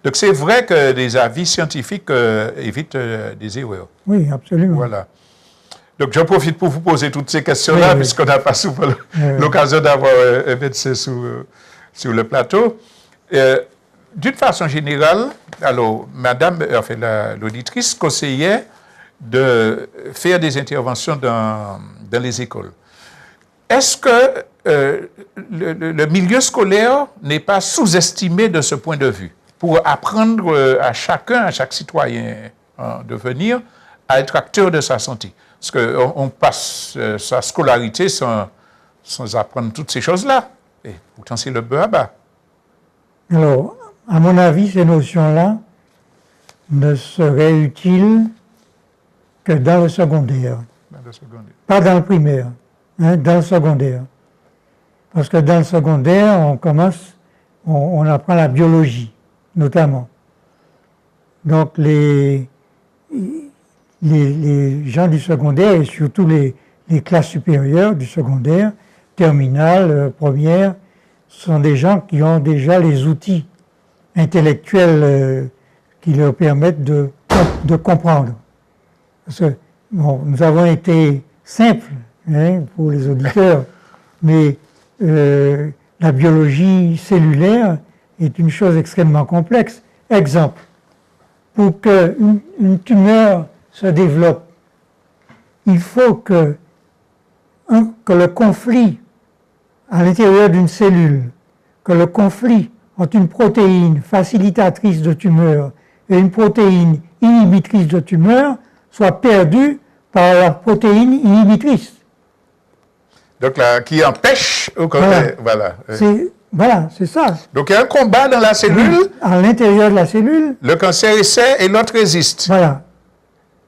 Donc c'est vrai que des avis scientifiques évitent des erreurs. Oui, absolument. Voilà. Donc j'en profite pour vous poser toutes ces questions-là, puisqu'on n'a pas souvent l'occasion d'avoir un médecin sur le plateau. D'une façon générale, alors, madame, enfin, l'auditrice conseillait de faire des interventions dans les écoles. Est-ce que le milieu scolaire n'est pas sous-estimé de ce point de vue pour apprendre à chacun, à chaque citoyen de venir à être acteur de sa santé? Parce qu'on passe sa scolarité sans apprendre toutes ces choses-là. Et pourtant, c'est le bas à bas. Alors, à mon avis, ces notions-là ne seraient utiles que dans le secondaire. Dans le secondaire. Pas dans le primaire, hein, dans le secondaire. Parce que dans le secondaire, on apprend la biologie, notamment. Donc, les gens du secondaire, et surtout les classes supérieures du secondaire, terminale, première, sont des gens qui ont déjà les outils intellectuels qui leur permettent de comprendre. Parce que, bon, nous avons été simples, hein, pour les auditeurs, mais la biologie cellulaire est une chose extrêmement complexe. Exemple, pour qu'une tumeur se développe, il faut que le conflit à l'intérieur d'une cellule, que le conflit entre une protéine facilitatrice de tumeur et une protéine inhibitrice de tumeur soit perdu par la protéine inhibitrice. Donc là, qui empêche au contraire, voilà. Voilà, c'est ça. Donc il y a un combat dans la cellule. Oui, à l'intérieur de la cellule. Le cancer essaie et l'autre résiste. Voilà.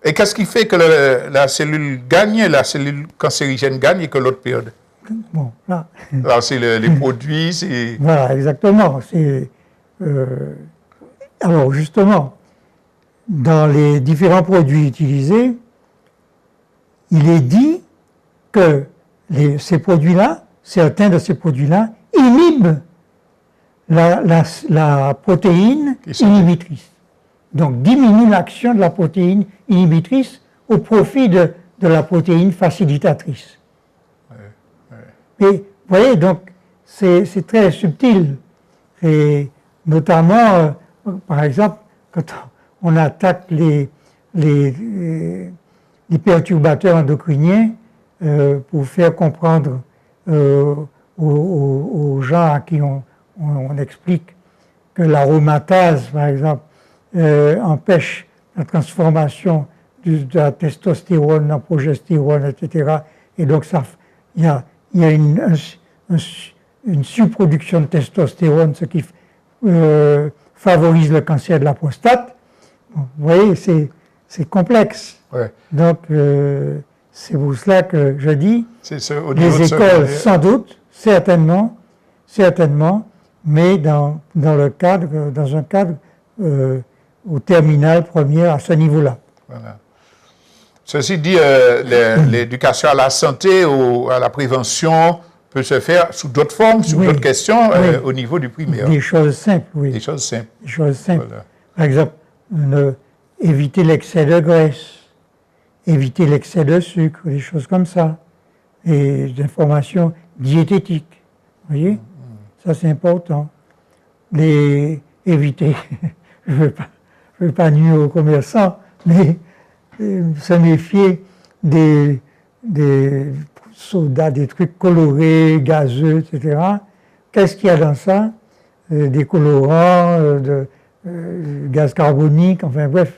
Et qu'est-ce qui fait que la cellule gagne, la cellule cancérigène gagne et que l'autre perde? Bon, là. Alors c'est les produits, c'est... Voilà, exactement. Alors justement, dans les différents produits utilisés, il est dit que ces produits-là, certains de ces produits-là, inhibent la protéine inhibitrice. Donc diminuent l'action de la protéine inhibitrice au profit de la protéine facilitatrice. Et vous voyez, donc c'est très subtil. Et notamment, par exemple, quand on attaque les perturbateurs endocriniens pour faire comprendre aux gens à qui on explique que l'aromatase, par exemple, empêche la transformation de la testostérone en progestérone, etc. Et donc, il y a une surproduction de testostérone, ce qui favorise le cancer de la prostate. Bon, vous voyez, c'est complexe. Ouais. Donc, c'est pour cela que je dis, les écoles, sans doute, certainement, mais dans un cadre au terminal, première, à ce niveau-là. Voilà. Ceci dit, l'éducation à la santé ou à la prévention peut se faire sous d'autres formes, sous d'autres questions, au niveau du primaire. Des choses simples, oui. Des choses simples. Des choses simples. Voilà. Par exemple, éviter l'excès de graisse, éviter l'excès de sucre, des choses comme ça. Et des informations diététiques. Vous voyez? Ça, c'est important. Éviter, je ne veux pas nuire aux commerçants, mais se méfier des sodas, des trucs colorés, gazeux, etc. Qu'est-ce qu'il y a dans ça? Des colorants, gaz carbonique, enfin bref.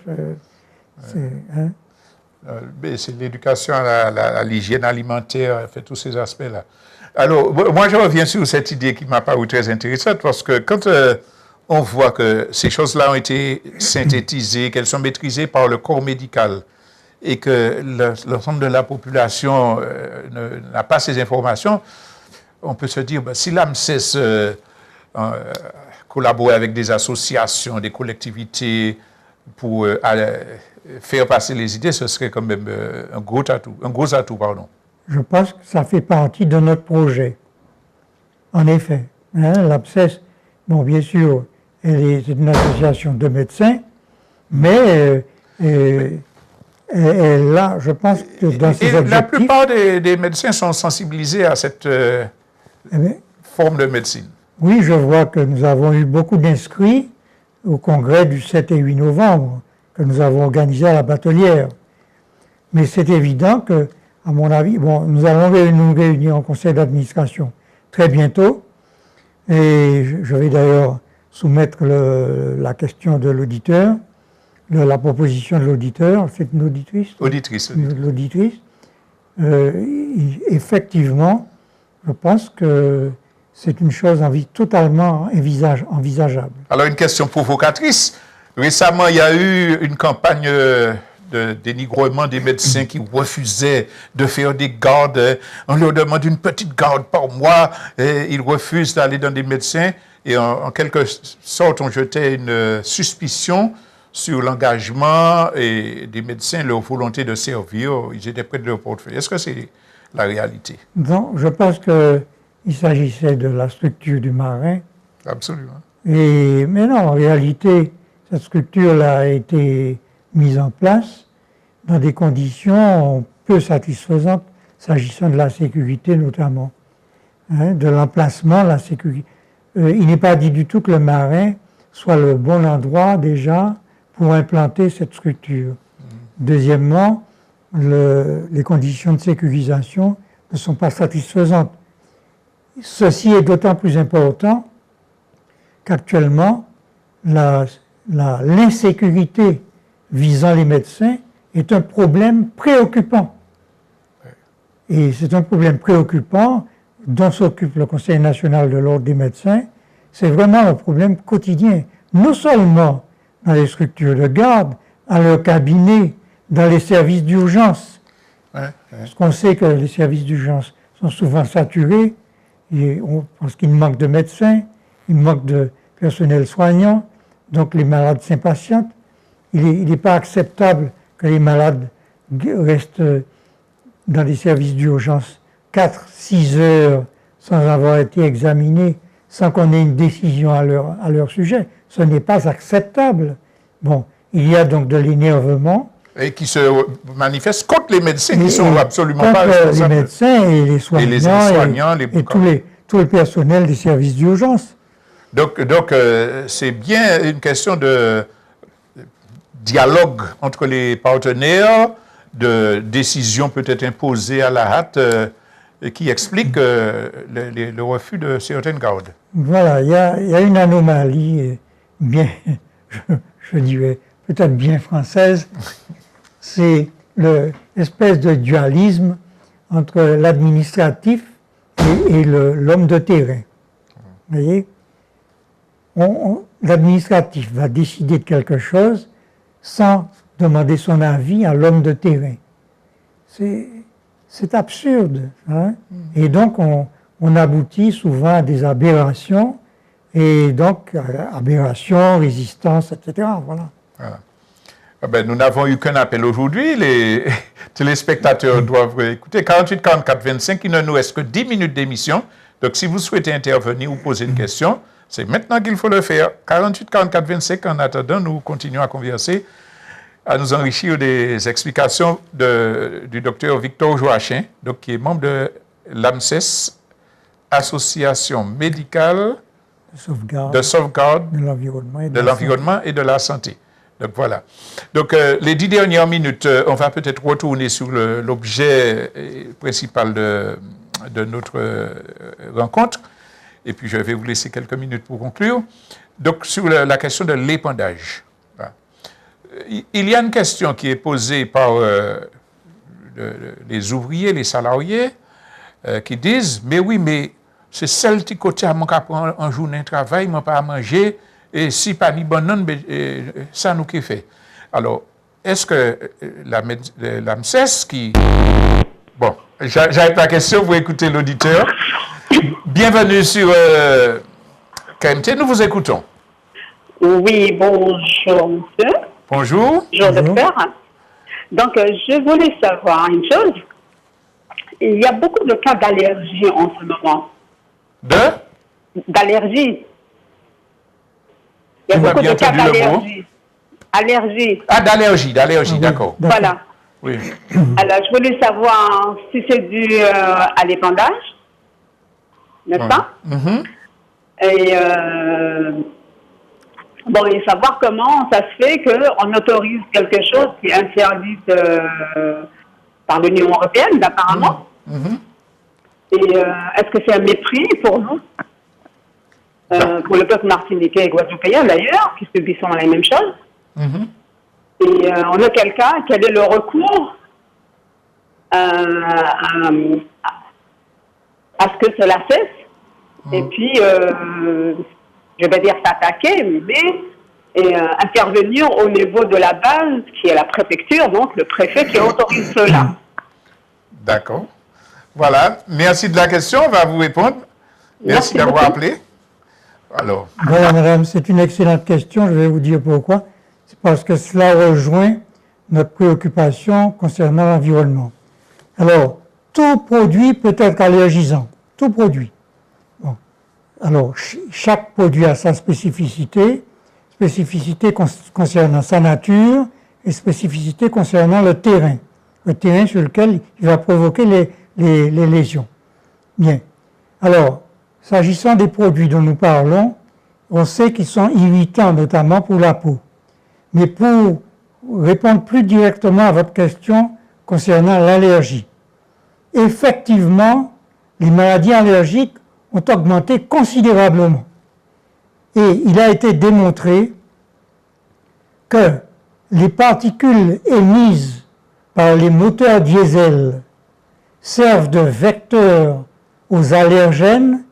C'est l'éducation à l'hygiène alimentaire, fait tous ces aspects-là. Alors, moi, je reviens sur cette idée qui m'a paru très intéressante, parce que quand on voit que ces choses-là ont été synthétisées, qu'elles sont maîtrisées par le corps médical, et que l'ensemble de la population n'a pas ces informations, on peut se dire, si l'AMSES collaborait avec des associations, des collectivités pour faire passer les idées, ce serait quand même un gros atout, pardon. Je pense que ça fait partie de notre projet. En effet, l'AMSES, bon, bien sûr, c'est une association de médecins, mais là, je pense que dans ses objectifs... La plupart des médecins sont sensibilisés à cette forme de médecine. Oui, je vois que nous avons eu beaucoup d'inscrits au congrès du 7 et 8 novembre que nous avons organisé à la Batelière. Mais c'est évident que, à mon avis, nous allons nous réunir en conseil d'administration très bientôt. Et je vais d'ailleurs soumettre la question de l'auditeur, la proposition de l'auditeur. C'est une auditrice? Auditrice. L'auditrice. Effectivement, je pense que c'est une chose totalement envisageable. Alors, une question provocatrice. Récemment, il y a eu une campagne de dénigrement des médecins qui refusaient de faire des gardes. On leur demande une petite garde par mois et ils refusent d'aller dans des médecins. Et en quelque sorte, on jetait une suspicion sur l'engagement des médecins, leur volonté de servir. Ils étaient près de leur portefeuille. Est-ce que c'est la réalité? Non, je pense qu'il s'agissait de la structure du marin. Absolument. Mais non, en réalité, cette structure-là a été mise en place dans des conditions peu satisfaisantes, s'agissant de la sécurité notamment, de l'emplacement, la sécurité. Il n'est pas dit du tout que le marin soit le bon endroit déjà pour implanter cette structure. Deuxièmement, les conditions de sécurisation ne sont pas satisfaisantes. Ceci est d'autant plus important qu'actuellement, l'insécurité visant les médecins est un problème préoccupant. Et c'est un problème préoccupant dont s'occupe le Conseil national de l'ordre des médecins. C'est vraiment un problème quotidien, non seulement dans les structures de garde, à leur cabinet, dans les services d'urgence. Parce qu'on sait que les services d'urgence sont souvent saturés, et on pense qu'il manque de médecins, il manque de personnel soignant, donc les malades s'impatientent. Il n'est pas acceptable que les malades restent dans des services d'urgence 4-6 heures sans avoir été examinés, sans qu'on ait une décision à leur sujet. Ce n'est pas acceptable. Bon, il y a donc de l'énervement. Et qui se manifeste contre les médecins qui ne sont absolument pas responsables. Les médecins et les soignants, et tout le personnel des services d'urgence. Donc c'est bien une question de dialogue entre les partenaires, de décisions peut-être imposées à la hâte, qui explique le refus de certaines gardes. Voilà, il y a une anomalie bien, je dirais, peut-être bien française, c'est l'espèce de dualisme entre l'administratif et l'homme de terrain. Vous voyez, l'administratif va décider de quelque chose sans demander son avis à l'homme de terrain. C'est absurde. Hein? Et donc, on aboutit souvent à des aberrations, et donc, aberrations, résistance, etc. Voilà. Nous n'avons eu qu'un appel aujourd'hui. Les téléspectateurs doivent écouter. 48 44 25, il ne nous reste que 10 minutes d'émission. Donc, si vous souhaitez intervenir ou poser une question, c'est maintenant qu'il faut le faire. 48 44 25, en attendant, nous continuons à converser, à nous enrichir des explications du docteur Victor Joachim, donc, qui est membre de l'AMSES, Association médicale de sauvegarde de l'environnement et de la santé. Donc voilà. Donc les 10 dernières minutes, on va peut-être retourner sur l'objet principal de notre rencontre. Et puis je vais vous laisser quelques minutes pour conclure. Donc sur la question de l'épandage. Il y a une question qui est posée par les ouvriers, les salariés, qui disent, mais oui, mais c'est celle qui côté à mon cap en journée de travail, moi pas à manger, et si pas ni banane, ça nous qui fait. Alors, est-ce que l'AMSES qui... Bon, j'arrête la question, vous écoutez l'auditeur. Bienvenue sur KMT, nous vous écoutons. Oui, bonjour monsieur. Bonjour. Bonjour docteur. Donc, je voulais savoir une chose. Il y a beaucoup de cas d'allergie en ce moment. D'allergie. Il y a On a beaucoup bien de cas entendu le mot. d'allergie. Allergie. Ah, d'allergie, Ah oui, d'accord. d'accord. Voilà. Oui. Alors, je voulais savoir si c'est dû à l'épandage, n'est-ce pas? Mhm. Et bon, et savoir comment ça se fait qu'on autorise quelque chose qui est interdit par l'Union européenne, apparemment. Mhm. Et est-ce que c'est un mépris pour nous, pour le peuple martiniquais et guadeloupéen d'ailleurs, qui subissons la même chose? Mhm. Et on a quelqu'un, quel est le recours à ce que cela cesse? Et puis, je vais dire s'attaquer, mais intervenir au niveau de la base, qui est la préfecture, donc le préfet qui autorise cela. D'accord. Voilà. Merci de la question. On va vous répondre. Merci d'avoir beaucoup. appelé. Alors, Voilà, madame, c'est une excellente question. Je vais vous dire pourquoi. C'est parce que cela rejoint notre préoccupation concernant l'environnement. Alors, tout produit peut être allergisant. Tout produit. Bon. Alors, chaque produit a sa spécificité concernant sa nature et spécificité concernant le terrain sur lequel il va provoquer les lésions. Bien. Alors, s'agissant des produits dont nous parlons, on sait qu'ils sont irritants, notamment pour la peau. Mais pour répondre plus directement à votre question concernant l'allergie, effectivement, les maladies allergiques ont augmenté considérablement. Et il a été démontré que les particules émises par les moteurs diesel servent de vecteurs aux allergènes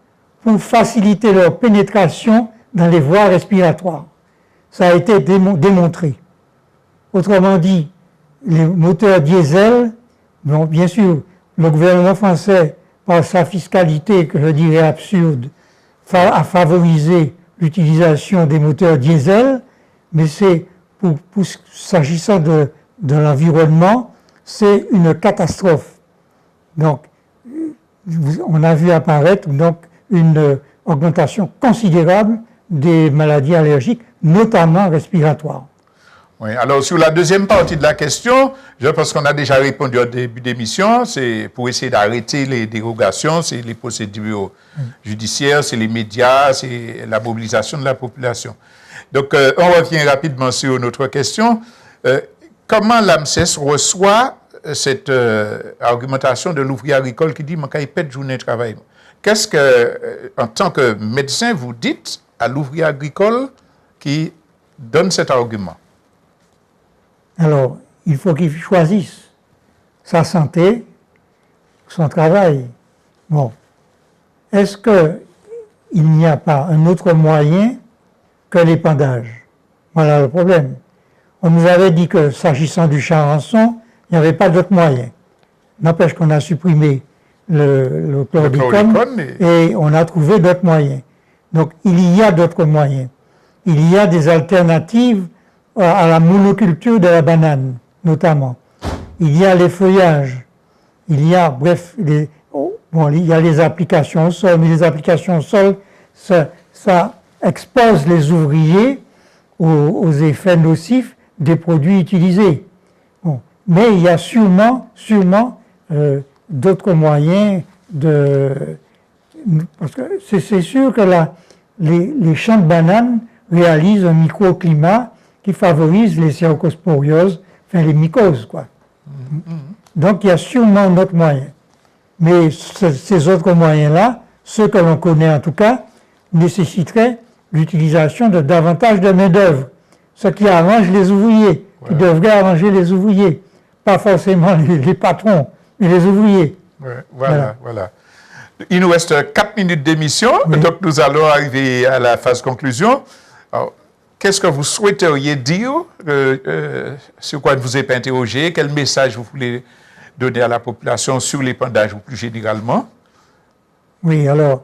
pour faciliter leur pénétration dans les voies respiratoires. Ça a été démontré. Autrement dit, les moteurs diesel, bon, bien sûr, le gouvernement français, par sa fiscalité, que je dirais absurde, a favorisé l'utilisation des moteurs diesel, mais c'est, s'agissant de l'environnement, c'est une catastrophe. Donc, on a vu apparaître donc une augmentation considérable des maladies allergiques, notamment respiratoires. oui. Alors, sur la deuxième partie de la question, je pense qu'on a déjà répondu au début d'émission. C'est pour essayer d'arrêter les dérogations, c'est les procédures judiciaires, c'est les médias, c'est la mobilisation de la population. Donc, on revient rapidement sur notre question. Comment l'AMSES reçoit cette argumentation de l'ouvrier agricole qui dit « Moi, il pète journée de travail ». Qu'est-ce que, en tant que médecin, vous dites à l'ouvrier agricole qui donne cet argument? Alors, il faut qu'il choisisse sa santé, son travail. Bon, est-ce qu'il n'y a pas un autre moyen que l'épandage? Voilà le problème. On nous avait dit que, s'agissant du charançon, il n'y avait pas d'autre moyen. N'empêche qu'on a supprimé le chlordécone et on a trouvé d'autres moyens. Donc, il y a d'autres moyens. Il y a des alternatives à la monoculture de la banane, notamment. Il y a les feuillages. Il y a, bref, il y a les applications au sol, mais les applications au sol, ça expose les ouvriers aux effets nocifs des produits utilisés. Bon. Mais il y a sûrement d'autres moyens parce que c'est sûr que les champs de bananes réalisent un microclimat qui favorise les cercosporioses, enfin les mycoses, quoi. Donc il y a sûrement d'autres moyens. Mais ces autres moyens-là, ceux que l'on connaît en tout cas, nécessiteraient l'utilisation de davantage de main-d'œuvre, ce qui arrange les ouvriers, qui devrait arranger les ouvriers, pas forcément les patrons, mais les ouvriers. Ouais, voilà. Il nous reste 4 minutes d'émission, donc nous allons arriver à la phase conclusion. Alors, qu'est-ce que vous souhaiteriez dire, sur quoi vous êtes interrogé, quel message vous voulez donner à la population sur l'épandage ou plus généralement? Oui, alors,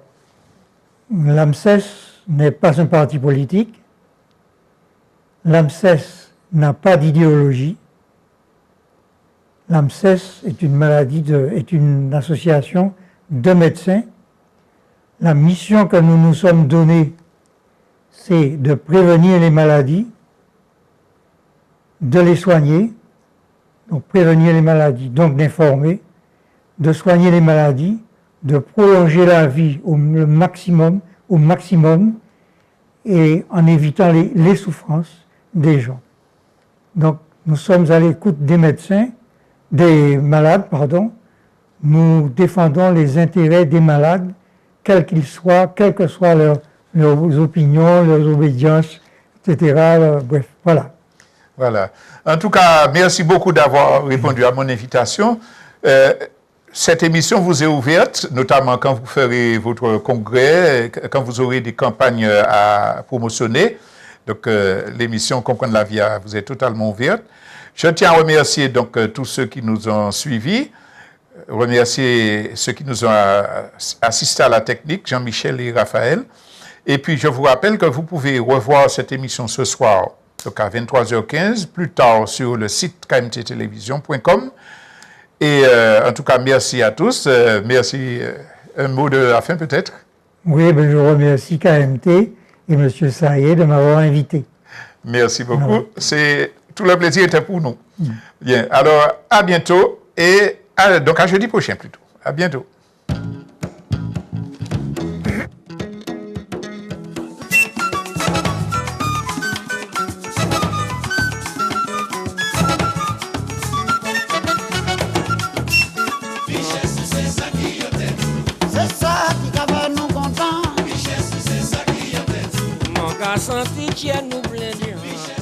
l'AMSES n'est pas un parti politique. L'AMSES n'a pas d'idéologie. L'AMSES est une association de médecins. La mission que nous nous sommes donnée, c'est de prévenir les maladies, de les soigner, donc prévenir les maladies, donc d'informer, de soigner les maladies, de prolonger la vie au maximum, et en évitant les souffrances des gens. Donc, nous sommes à l'écoute des médecins, des malades, pardon. Nous défendons les intérêts des malades, quels qu'ils soient, quelles que soient leurs opinions, leurs obédiences, etc. Bref, voilà. Voilà. En tout cas, merci beaucoup d'avoir répondu à mon invitation. Cette émission vous est ouverte, notamment quand vous ferez votre congrès, quand vous aurez des campagnes à promotionner. Donc, l'émission Comprendre la vie vous est totalement ouverte. Je tiens à remercier donc tous ceux qui nous ont suivis, remercier ceux qui nous ont assistés à la technique, Jean-Michel et Raphaël. Et puis, je vous rappelle que vous pouvez revoir cette émission ce soir, donc à 23h15, plus tard sur le site kmttelevision.com. Et en tout cas, merci à tous. Merci. Un mot de la fin peut-être? Oui, ben, je remercie KMT et M. Saïe de m'avoir invité. Merci beaucoup. Tout le plaisir était pour nous. Bien. Alors, à bientôt. Et donc, à jeudi prochain plutôt. À bientôt. Senti que nous blindons.